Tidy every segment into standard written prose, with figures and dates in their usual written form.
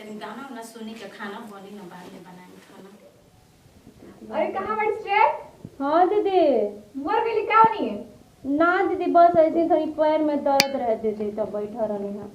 तनी गाना ना सुनी के खाना बनी ना बाद में बनाएंगे खाना। अरे कहाँ बड़ी स्ट्रेट? हाँ दीदी। मर गई क्या नहीं है? ना दीदी बस ऐसे थोड़ी पैर में दर्द रहते थे तब बैठा रहनी है।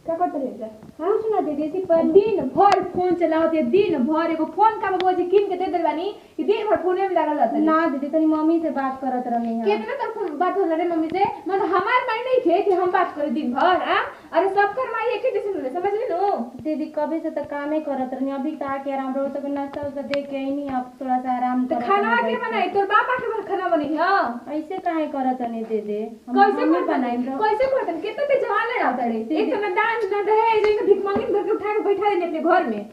क्या करते रहते? हाँ सुना दीदी इसी पर दिन भर फोन चलाते, दिन भर एगो फोन का बाबू जी किन के दे देल बानी कि दिन भर फोने में लागल रहता। ना दीदी तनी मम्मी से बात करत रहनी है। कितना तक बात हो रे मम्मी से? मतलब हमार माइंड नहीं थे कि हम बात करें दिन भर। हां अरे सब कर माई एक ही जैसे मिले, समझ ली नो दीदी कभी से तो काम ही करत रहनी, अभी तक के आराम रहो तो नाश्ता उस्ता दे के आई नहीं, अब थोड़ा सा आराम तो कर। खाना के बनाई तोर पापा के खाना बनी। हां ऐसे काहे करत नहीं दीदी? कैसे बनाई कैसे करतन? कितना ते जवान ले रहता रे। एक तो ना दान ना दे रे, तो भिख मांगी घर के उठा के बैठा देने अपने घर में।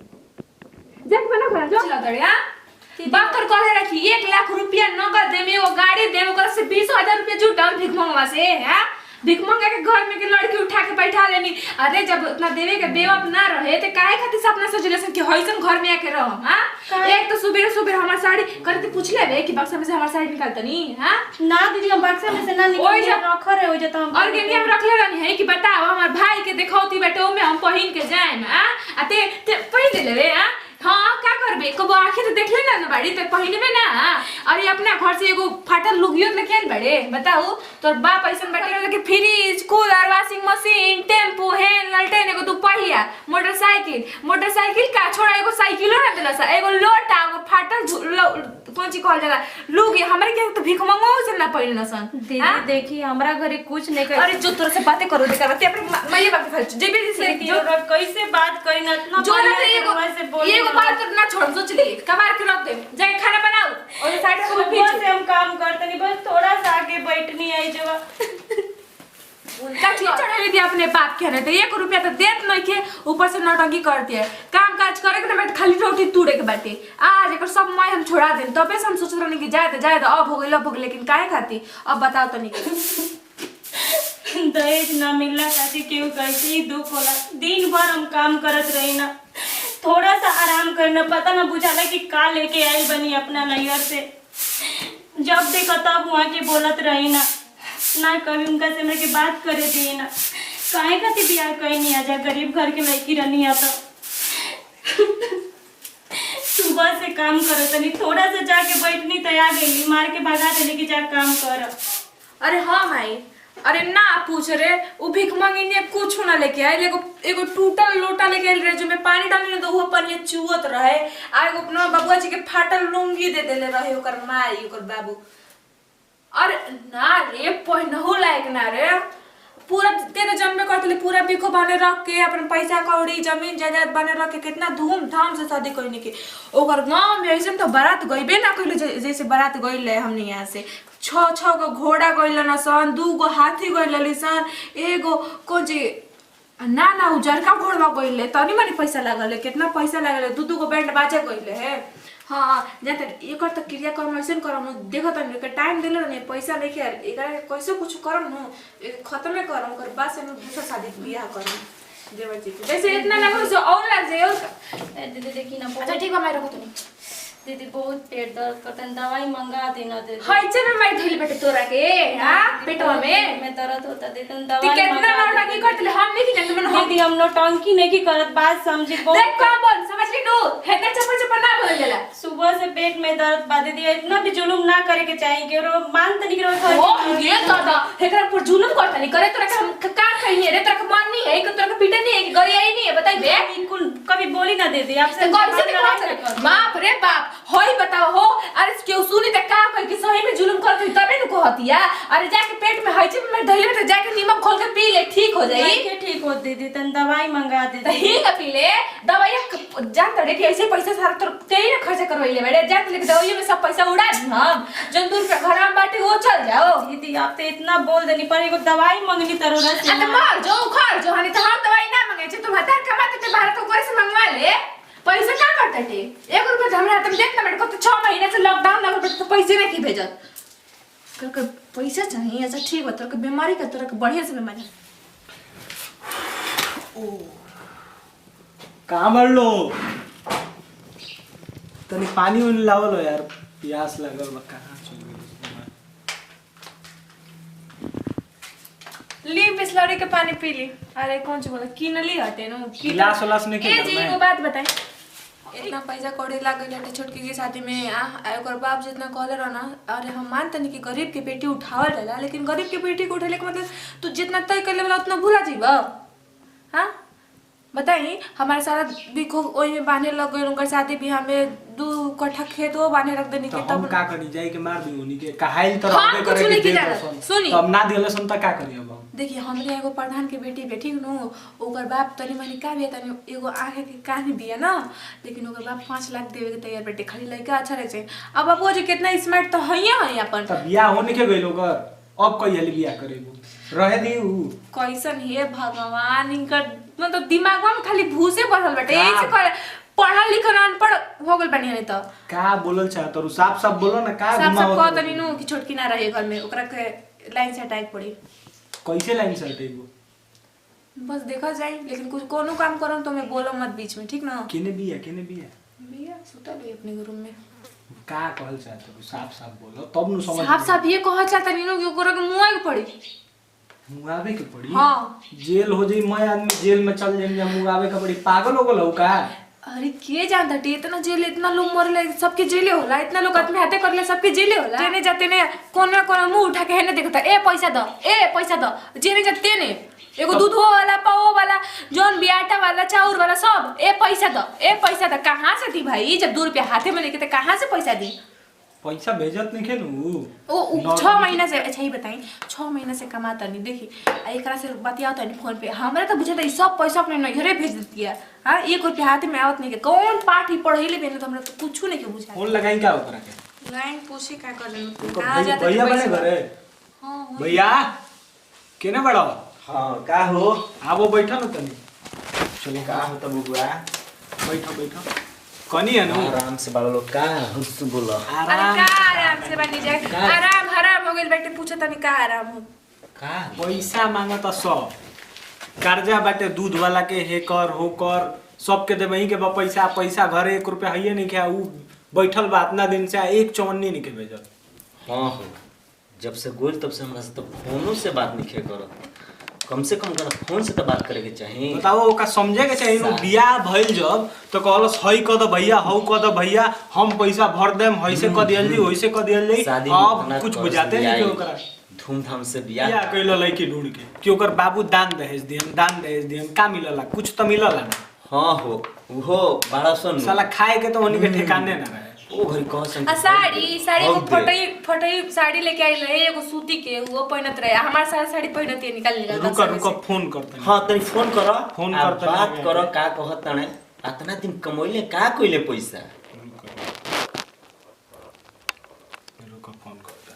जब बना खा जो चला दड़िया बाकर कहे रखी 1 लाख रुपया नगद दे में वो गाड़ी दे ओकर से 20,000 रुपया जुटाऊ भिख मंगवा से। हां भिख मंगा के घर में के लड़की उठा के बैठा लेनी। अरे जब उतना देवे के बेवक ना रहे त काहे खातिर सपना सोचले कि होइसन घर में आके रह। हां एक तो सुबह सुबह हमार साड़ी करते पूछ लेबे कि बक्सा में से हमार साड़ी निकालतनी। हां ना दीदी हम बक्सा में से ना निकाल के रख रहे हो जे तो हम और के हम रख ले रहनी है कि बताओ हमार भाई के देखौती बेटे ओमे हम पहिन के जाएम। हां आ ते पहिन ले रे। हां हाँ क्या करबे कबो आखिर तो देख ले ना बाड़ी तो पहिने में ना। अरे अपना घर से एगो फाटल लुगियो लेके आन बड़े बताओ तोर बाप ऐसन बैठे लेके fridge cooler washing machine tempo hand ललटेन एगो दुपहिया मोटरसाइकिल का छोड़ा एगो साइकिलो ना देला सा एगो लोटा एगो फाटल कौन ची कहल जाला लुगी हमरे के तो भिख मंगो से ना पहिन ना सन। दीदी देखी हमरा घरे कुछ नहीं कर। अरे जो तोरा से बातें करो देखा ते अपने मैया बाप फल जेबे से जो कैसे बात करी ना इतना जो एगो बात ना छोड़ सोच ले कबार के रख दे जाके खाना बनाओ और साइड से सुबह से हम काम करते नहीं, बस थोड़ा सा आगे बैठनी आई जो उनका चीज चढ़ा दिया अपने बाप के ने तो 1 रुपया तो देत नहीं के ऊपर से नौटंकी करती है। काम काज करे के ना बैठ खाली रोटी तूड़े के बाटे आज एकर सब मैं हम छोड़ा देन तबे से हम सोच रहनी कि जाए तो अब हो गई लेकिन काहे खाती अब बताओ तनी के दहेज ना मिलना खातिर केहू कैसे ही दुख होला। दिन भर हम काम करत रही ना, थोड़ा सा आराम करना पता ना बुझाला कि का लेके आई बनी अपना नैयर से। जब देखो तब वहाँ के बोलत रही ना कभी उनका से मेरे के बात करे दी ना काहे खातिर बियाह कहीं नहीं आ जा गरीब घर के लड़की रहनी आ तो सुबह से काम करो तनी थोड़ा सा जाके बैठनी तैयार गई मार के भगा देने की जा काम कर। अरे हाँ भाई अरे ना पूछ रे वो भिख मांगिने कुछ ना लेके आए एगो टूटल लोटा लेके आए रे जो में पानी डालने तो वो पानी चुवत रहे आ एगो अपना बाबूआ जी के फाटल लुंगी दे देले रहे ओकर माई ओकर बाबू। अरे ना रे पहिनहु लायक ना रे पूरा तेरे जन्म करतले पूरा बिखो बने रख के अपन पैसा कौड़ी जमीन जायदाद बने रख के कितना धूमधाम से शादी करने के ओकर गांव में ऐसे तो बारात गइबे ना कइले जैसे बारात गइले हमने यहाँ से 6 गो घोड़ा गइल न सन 2 गो हाथी गइल सन एगो कोजी ना उजरका घोड़वा गइले तनी मनी पैसा लागल कितना पैसा लागल 2 गो बैंड बाजा गइले है। हाँ जाते एक तो क्रिया कर्म ऐसे करम देखो तनी के टाइम देले नहीं पैसा लेके एकरा कैसे कुछ करम न खत्म करम कर बाद से दूसरा शादी बियाह करम देवर जी जैसे इतना लगो जो और लग जाए। दीदी देखी ना अच्छा ठीक है मैं रखो तनी दीदी बहुत पेट दर्द करता है दवाई मंगा देना दे हइचे में मैं धइल बेटे तोरा के हां पेटवा में दर्द होता देते दवाई कितना नौटंकी करतले हम नहीं जानते मन दीदी हम नौटंकी नहीं की करत बात समझी देख कौन बोल समझ ली नो हेते चपर ना बोल जाला सुबह से पेट में दर्द बा दीदी इतना भी जुलुम ना करे के चाहिए कि रो मान तनी के ओ ये दादा हेकरा पर जुलुम करता नहीं करे तोरा के हम का कहिए रे तोरा के मन नहीं है कि तोरा के पीटे नहीं है कि गरिया ही नहीं है बताई बे बिल्कुल कभी बोली ना दीदी आपसे कैसे दिखा बाप रे बाप होई बताओ हो अरे क्यों सुनी त का कह कि सही में जुलुम करत तबे न कहतिया। अरे जाके पेट में हइचे में धइले में जाके नीमक खोल के पी ले ठीक हो जाई के ठीक हो दीदी तन दवाई मंगा दे त ही का पी ले दवाई जान तड़े कि ऐसे पैसा सारा तो तेही ना खर्च करवइले बेटे जान लेके दवाई में सब पैसा उड़ा दी हम जन दूर पे घर में बाटे वो चल जाओ। दीदी आप तो इतना बोल देनी पर एगो दवाई मंगनी जरूरत है। अरे मार जो उखाड़ जो हनी तो हम दवाई ना मांगे छे तुम हतार कमाते थे बाहर तो कोई से मंगवा ले पैसा क्या करता टे 1 रुपया हमरा हाथ में देख ना बेटे को तो 6 महीने से लॉकडाउन लगा तो पैसे नहीं की भेजत कर पैसा चाहिए। अच्छा ठीक है तोरा के बीमारी का तोरा के बढ़िया से बीमारी ओ कहां बढ़ लो तनी पानी उन लावल हो यार प्यास लगल बा कहां चल गई ली बिस्लरी के पानी पी ली। अरे कौन सी बोला किनली हटे नु गिलास उलास नहीं ए के जी एगो बात बताई, इतना पैसा कौड़ी लाग गइल हटे छोटकी के शादी में ओकर बाप जितना कहले रह ना, अरे हम मानतनी कि गरीब के बेटी उठावल जाला, लेकिन गरीब के बेटी को उठेले के मतलब तू जितना तय करले वाला उतना भूला जीबा। हां बताई, हमारे सारा बिखो ओई में बांधे लग गइल, उनकर शादी बियाह में 2 कट्ठा खेत वो बांधे रख देनी तो के हम तब का करी जाई के मार दी उनी के कहाइल तो हाँ, रबे कुछ करे नहीं के की दे जाना। दसन। सुनी। तो अब ना दिले सन त का करी अब हम? देखिए हमरे एगो प्रधान के बेटी बेटी नु, ओकर बाप तनी मनी का बिया, तनी एगो आंखें के कान बिया ना, लेकिन ओकर बाप 5 लाख देवे के तैयार बेटे, खाली लड़का अच्छा रहे छे। अब बाबू जी कितना स्मार्ट तो हइया है अपन। त बियाह होने के गइल ओकर, अब कई हली बियाह करेबू रहे दी उ कैसन हे भगवान, इनकर मतलब दिमागवा में खाली भूसे भरल बाटे। का? यही से कर पढ़ल लिखल अनपढ़ हो गइल बानी नहीं त का बोलल चाहत और साफ साफ बोलो ना का सब घुमावत कह रहो? तनी नु कि छोटकी ना रहे घर में, ओकरा के लाइन से अटैक पड़ी। कैसे लाइन से हटेबू? बस देखा जाए, लेकिन कुछ कोनो काम करम तो मैं बोलो मत बीच में, ठीक ना? केने बिया भैया सुतल है अपने रूम में। का कहल चाहत हो? साफ साफ बोलो तब नु समझ साफ साफ ये कह चाहता नीनू कि ओकरा के मुंह के पड़ी। मुआवे के पड़ी। हाँ। जेल हो जाई, मैं आदमी जेल में चल जाएंगे, मुआवे के पड़ी। पागल हो गलो का? अरे के जानता टी, इतना जेल, इतना लोग मरले, सबके जेले होला, इतना लोग आत्महत्या करले, सबके जेले होला। जेने जाते ने कोना कोना मुंह उठा के हेने देखता, ए पैसा द, ए पैसा द। जेने जाते ने एगो दूध वाला, पाव वाला, जोन बियाटा वाला, चाउर वाला, सब ए पैसा द, ए पैसा द। कहां से दी भाई? जब 2 रुपया हाथे में लेके तो कहां से पैसा दी? पैसा भेजत नहीं खेनु ओ 6 महीना से, अच्छा ही बताई, 6 महीना से कमाता नहीं। देखी एकरा से बतियाता नहीं फोन पे, हमरा तो बुझाता ई सब पैसा अपने नैहरे भेज देती है। हां 1 रुपया हाथ में आवत नहीं के, कौन पाठ ही पढ़ैले बेने तो हमरा तो कुछ नहीं के बुझा। फोन लगाई का ओकरा के? लाइन पूछी का कर देन, उनको कहां जाते भैया बने घरे? हां भैया केने बड़ो? हाँ का हो? आवो बैठो न तनी। चलो का हो तब बुआ? बैठो बैठो। कनी है नु? आराम से बालो लोग का हुस बोलो। अरे आराम का आराम से बनी जाए, आराम हराम हो गेल बेटे, पूछत नहीं का आराम हो। का पैसा मांगत सब कर्जा बाटे, दूध वाला के हे कर हो कर सबके देबही के बा पैसा। पैसा घरे 1 रुपया हइए नहीं के, उ बैठल बा इतना दिन से, एक चवन्नी नहीं के भेजत। हाँ हो, जब से गोल तब से हमरा से तो फोनो से बात नहीं खे करत। कम से कम करा फोन से तो बात करे के चाहिए। बताओ ओका समझे के चाहिए नु। बियाह भइल जब तो कहलस हई क द भैया, हौ क द भैया, हम पैसा भर देम, हइसे क दियल जी, वइसे क दियल जी। शादी अब कुछ बुझाते नहीं के ओकरा। धूमधाम से बियाह बियाह कइलो लइकी ढूंढ के कि ओकर बाबू दान दहेज दिहन, दान दहेज दिहन, का मिलला? कुछ तो मिलला ना। हाँ हो वो बड़ा सुन साला खाए के तो उन्हीं के ठिकाने ना रहे। ओ भाई कह सन साड़ी को फटई साड़ी लेके आई रहे, एगो सूती के वो पहनत रहे, हमार सारा साड़ी पहनत है, निकाल निकाल। रुको रुको फोन करते। हाँ तनी फोन करो, फोन आ करते बात नहीं। करो का कहत तने। इतना दिन कमैले का कइले पैसा? रुको फोन करते।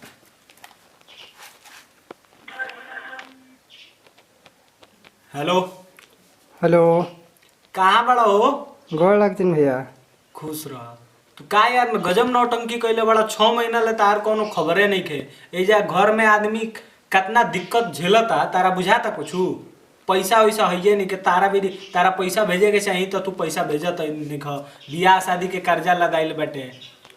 हेलो हेलो, कहाँ बड़ा हो? गोड़ लगतीन भैया। खुश रह। तू का यार में गजब नौटंकी कइले बड़ा। 6 महीना ले तार कोनो खबरे नहीं खे। एजा घर में आदमी कितना दिक्कत झेलता, तारा बुझाता कुछू? पैसा वैसा हइये नहीं के तारा भी तारा पैसा भेजे के चाहिए तो तू पैसा भेजत नहीं ख। बियाह शादी के कर्जा लगाइल बाटे।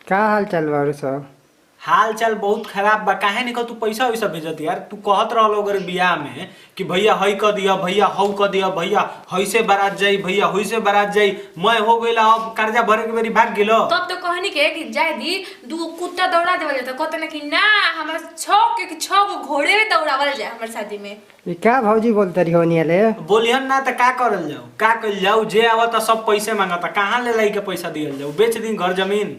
का हाल चाल बा सब? हाल चाल बहुत खराब बा। काहे नहीं तू पैसा वैसा भेजत यार? तू कहत रहलो अगर बियाह में कि भैया हई क दिया, भैया हौ क दिया, भैया हइसे बारात जाई, भैया हइसे बारात जाई। मैं हो गइला, अब कर्जा भरे के बेरी भाग गेलो। तब तो कहनी के कि जाय दी 2 कुत्ता दौड़ा देवल जाता, कहते ना कि ना हमरा 6 गो घोड़े में दौड़ावल जाए हमर शादी में। ये क्या भौजी बोलते रही होनी ले? बोलिहन ना त का करल जाऊ? का कइल जाऊ? जे आवता सब पैसे मांगता, कहाँ ले लाई के पैसा दियल जाऊ? बेच दी घर जमीन।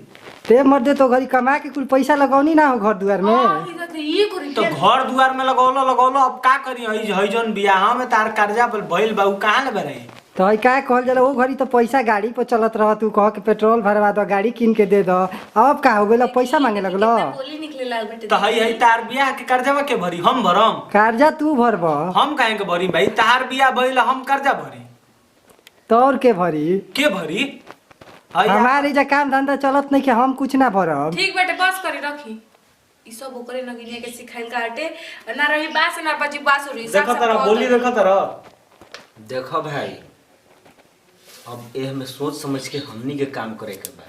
ते मर्दे तो घरी कमा के कुल पैसा लगौनी ना हो घर दुआर में। तो घर दुआर में लगौलो अब का करी? हई जौन बियाह में तार कर्जा भइल बा, उ कहाँ ले बरई? तो हई का कहल जाला, वो घरी तो पैसा गाड़ी पर चलत रह, तू कह के पेट्रोल भरवा दो, गाड़ी किन के दे दो। अब का हो गइल, पैसा मांगे लगलो? बोली निकले लाल बेटे। तो हई तार बियाह के कर्जा के भरी? हम भरम? कर्जा तू भरब? हम काहे के भरी भाई? तार बियाह भइल हम कर्जा भरी? तो और के भरी? के भरी? हमारे जा काम धंधा चलत नहीं कि हम कुछ ना भरब। ठीक बेटे बस करी रखी। ई सब ओकरे नगिनिया के सिखाइल काटे ना रही बास ना बजी बासुरी। देखो तरा बोली, देखो तरा। देखो भाई, अब एह में सोच समझ के हमनी के काम करे के बा।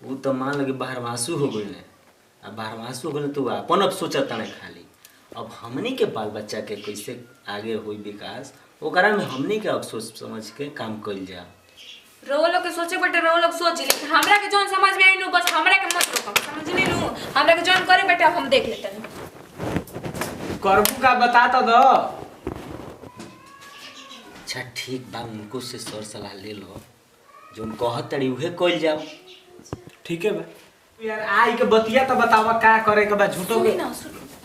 उ तो मान लगे बाहरवासु हो गइले, अब बाहरवासु हो गइले तो अपन अब सोचत नहीं खाली। अब हमनी के बाल बच्चा के कैसे आगे हुई विकास ओकरा में हमनी के अब सोच समझ के काम कइल जा। रो लोग के सोचे बेटे रो लोग सोच लेकिन हमरा के जोन समझ में आई नु बस हमरा के मत रोको समझ नहीं नु हमरा के जोन करे बेटे हम देख लेते हैं। करबू का बता तो दो। अच्छा ठीक बा उनको से सर सलाह ले लो जोन कहत तड़ी उहे कइल जाओ। ठीक है बा यार आई के बतिया तो बतावा का करे के बा झूठो के। सुनी ना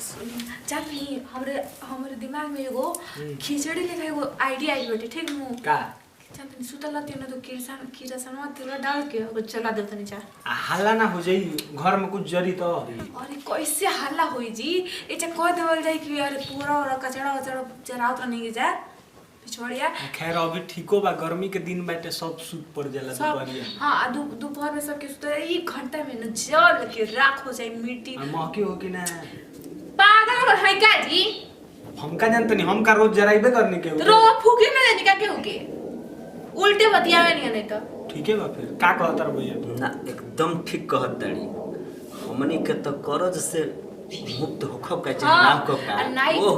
सुनी जानी हमरे दिमाग में एगो खिचड़ी लेखा एगो आइडिया आई बेटे ठीक नु का जानी सुतल रहती ना तो किरसनवा तेल डाल के अब चला देते नीचे हल्ला ना हो जाई घर में कुछ जरी तो। अरे कैसे हल्ला होई जी एचा कह देवल जाई कि यार पूरा और कचड़ा वचड़ा जरावत नहीं जा पिछवाड़िया। खैर अभी ठीको बा गर्मी के दिन बाटे सब सूत पड़ जाला दुपहरिया। हां दोपहर में सबके सुते 1 घंटा में न जल के राख हो जाए मिट्टी महकी हो कि ना पागल हो है का जी। हम का जानते नहीं हम का रोज जराइबे करने के रो फूके ना जाने का के होके उल्टे बतियावे नहीं तो ठीक है बा फिर का कहत रह भैया ना एकदम ठीक कहत तड़ी हमनी के तो कर्ज से मुक्त होखब का चाहे नाम को का वो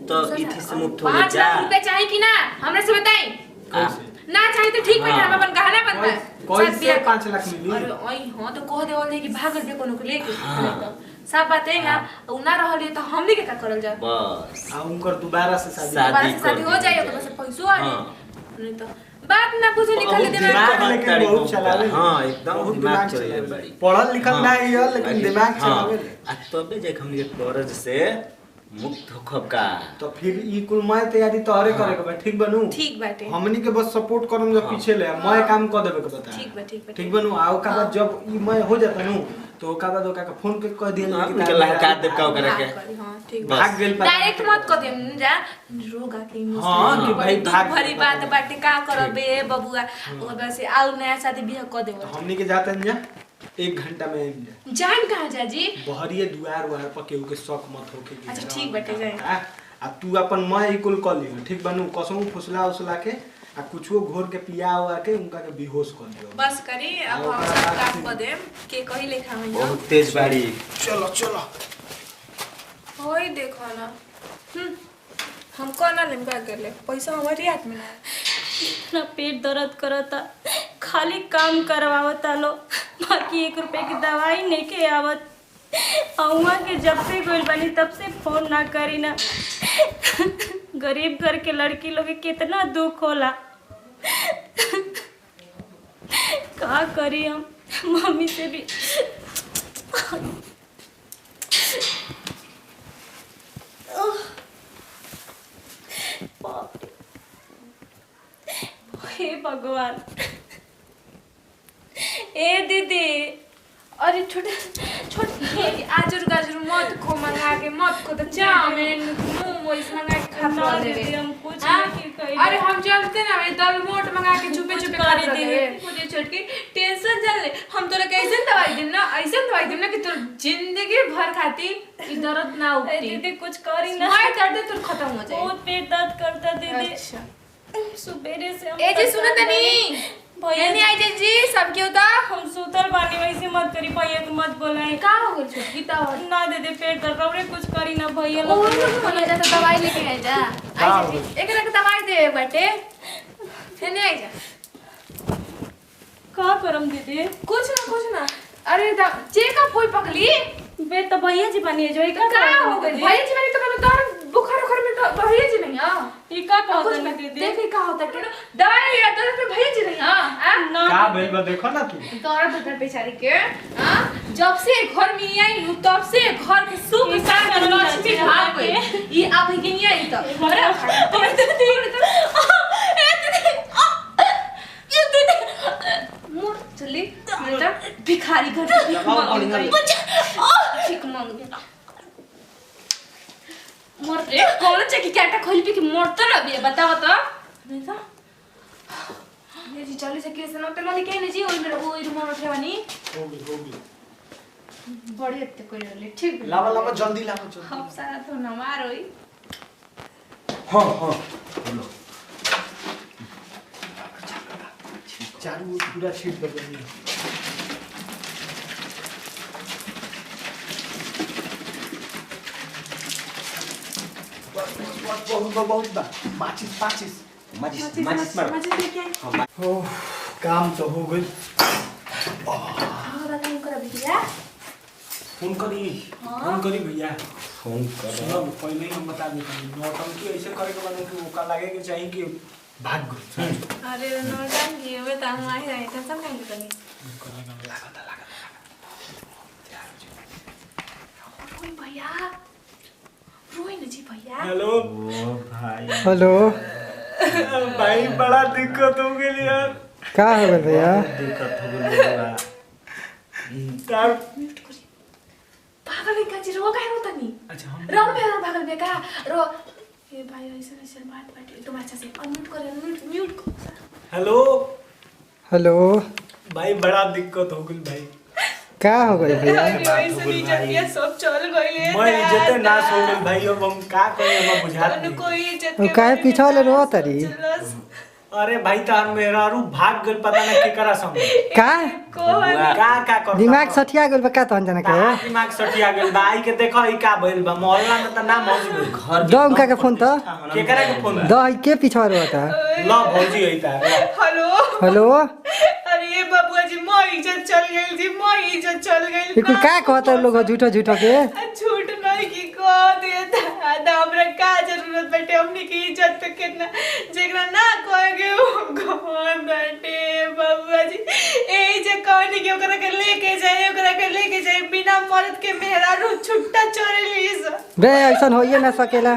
तो इथि से मुक्त हो 5 जा। लाख रुपए चाहिए कि ना हमरे से बताई ना चाहिए तो ठीक बैठा हम अपन गहना बनवा कैसे 5 लाख मिली। अरे ओई हां तो कह देवल दे कि भागल बे कोनो को लेके तो सब बातें ना उ ना रहली तो हमनी के का करल जा बस आ उनकर दोबारा से शादी दोबारा से शादी हो जाए तो बस पैसो आ नहीं तो बात ना पूछे निकल देना दिमाग लेकिन बहुत चलावे। हां एकदम बहुत दिमाग चलावे चले बड़ी पढ़ल लिखल ना है लेकिन दिमाग चलावे। आ तबे जाके हमनी के कर्ज से मुक्त होखब का। तो फिर ई कुल मैं तैयारी तोहरे करे के बा ठीक बनू। ठीक बाटे हमनी के बस सपोर्ट करम जब पीछे ले मैं काम कर देबे के बता। ठीक बा ठीक बनू आओ का बाद जब ई मैं हो जाता नु तो ओका बाद ओका के फोन के कह दिए हमनी के लहका देब का ओकरा के हां ठीक भाग गेल पा डायरेक्ट मत कह देम जा रोगा के हां कि भाई भाग भरी बात बाटे का करबे बबुआ ओ बस आउ नया शादी बियाह कर देबो हमनी के जाते हैं 1 घंटा में आइम जा जान कहां जा जी बहरिए दुआर वार पर केहू के शक मत होके कि अच्छा, ठीक बाटे, जाए। आ तू अपन मैं ई कुल कर लियो ठीक बनू कसम फुसला उसला के आ कुछो घोर के पिया हुआ के उनका के बेहोश कर दियो बस करी अब हम सब काम कर देम के कही लेखा में बहुत तेज बाड़ी। चलो चलो होई देखो ना हम कोना लेंगा गेले पैसा हमारे हाथ में ना इतना पेट दर्द करता खाली काम करवावता लो बाकी 1 रुपए की दवाई नहीं के आवत अउआ के जब से गइल बानी तब से फोन ना करी ना। गरीब घर के लड़की लोग के कितना दुख होला का करी हम मम्मी से भी बाप रे हे भगवान। ए दीदी अरे छोटे छोटे आजर गाजर मत खो मंगा के मत खो तो चाउमीन मोमोज मंगा के खा ना दे दीदी हम कुछ हाँ? नहीं कही। अरे हम जानते ना मैं दाल मोट मंगा के छुपे छुपे खा कर दे। दे मुझे छोटकी टेंशन चल ले हम तोरा कैसे दवाई देम ना ऐसे दवाई देम ना कि तोर जिंदगी भर खाती ई दर्द ना ए उठती दीदी कुछ करी ना मार दर्द तोर खत्म हो जाए। बहुत पेट दर्द करता दीदी। अच्छा सुबेरे से हम ए जी सुनो तनी भैया नहीं आई जी सब क्यों था हम सुतल बानी वैसे मत करी भैया को मत बोलाई का हो गइल छोटकी दवा ना दीदी पेट दर्द रौरे कुछ करी ना भैया ओ लोग ले जा तो दवाई लेके आ जा का आई हो जी एकरा के दवाई दे बाटे फिर नहीं आई जा का करम दीदी कुछ ना अरे चेकअप होई पकली बे तो भैया जी बनी जो का का हो गइल भाई जी मेरे तो मैंने तोर बुखार में तो भैया जी नहीं हां ई का कहत ना दीदी देखे का होता है दवाई लिया तो पे भैया जी नहीं हां ना का भइल बा देखो ना तू तोरा बेटा बेचारी के हां जब से घर में आई नु तब से घर के सुख शांति लक्ष्मी भाग गई ई आप ही नहीं आई तो अरे मोर चली बेटा भिखारी घर से भीख मांग मोर रे कौन चकी क्या खोल पी के मोरता ना भी बताओ तो नहीं तो ये जी चालीस के से नोट माने के नहीं जी ओइ मेरे ओइ रूम में रखेवानी हो गई बड़ी हत्ते कोई ले ठीक लावा लावा जल्दी लावा जल्दी हम सारा तो न मारोई हां हां बोलो चारू ओर पूरा छीट दे बहुत बा माचिस माचिस मार माचिस लेके आई ओ काम तो हो गई हां दादा कर भैया फोन करी भैया फोन कर सुनो पहले ही हम बता देते हैं नौटंकी ऐसे करे के बने कि ओका लगे कि चाहिए कि भाग गई अरे नोटन की में त हम आई रहे टेंशन नहीं लेनी रोई भैया रोई न जी भैया हेलो ओ भाई हेलो भाई बड़ा दिक्कत हो गई यार का हो गइल भैया दिक्कत हो गई तार पागल का जी रो गए रो तनी अच्छा हम रो में पागल बे का रो ए भाई ऐसे बात तुम अच्छा से अनम्यूट कर म्यूट हेलो हेलो भाई बड़ा दिक्कत हो गई भाई का हो गइल भैया ऐसे नहीं जब सब चल गइले मैं इज्जत नाश हो गई भाई अब हम का करें हम बुझात नहीं कोई इज्जत वो काहे पीछे वाले रो तरी अरे भाई तार मेरा रू भाग गइल पता नहीं के करा संग का का कर दिमाग सठिया गइल बा का तहन जाने के दिमाग सटिया गइल भाई के देखो ई का भइल बा मोहल्ला में त ना मौज गइल घर दम का के फोन तो केकरा के फोन दही के पीछे रोता ल भौजी आई तार हेलो हेलो अरे बाबूआ जी मोर इज्जत चल गई जी मोर इज्जत चल गई ये कुल का कहता लोग झूठो झूठो के झूठ नहीं की को दे दादा हमरा का जरूरत बैठे हमनी की इज्जत पे कितना जेकरा ना कहेगे वो कौन बैठे बाबूआ जी ए जे कहनी के ओकरा के लेके जाए बिना मर्द के मेहरारू छुट्टा चोरे लीस बे ऐसन होइए ना सकेला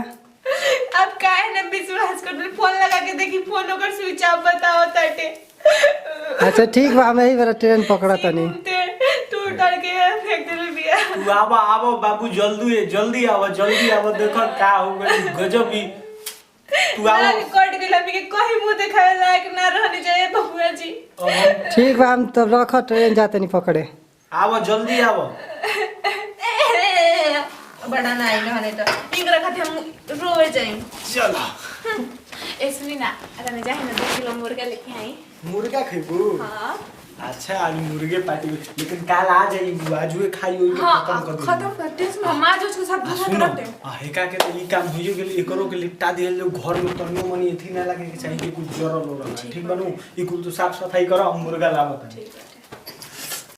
अब काहे न विश्वास कर फोन लगा के देखी फोन ओकर स्विच ऑफ बताओ ताटे अच्छा ठीक बा हम यही बेरा ट्रेन पकड़ा तनी तू डर के फेंक दे बिया तू आवा बाबू जल्दी आवा देखो का हो गई गजब ही तू आवा कट गेला भी के कहीं मुंह दिखावे लायक ना रहने चाहिए बबुआ जी अब हम ठीक बा हम तब रख ट्रेन जाते नहीं पकड़े आवा जल्दी आवा बड़ा ना आई रहने तो इंगरा खाते हम रोए जाएं चलो ए सुनी ना अरे जाए ना 2 किलो मुर्गा लेके आई मुर्गा खेबू हां अच्छा आज मुर्गे पार्टी लेकिन कल आ जाई आजुए खाई होई खत्म कर दे खत्म कर दे हम आज उसके साथ दूसरा सुनो करते हैं हेका के तो ई काम होइयो गेल एकरो के लिपटा दियल जो घर में तनियो मनी एथी ना लागे के चाहिए कि कुछ जरल हो रहा ठीक बनू ई कुल तो साफ सफाई करो हम मुर्गा लावत ठीक है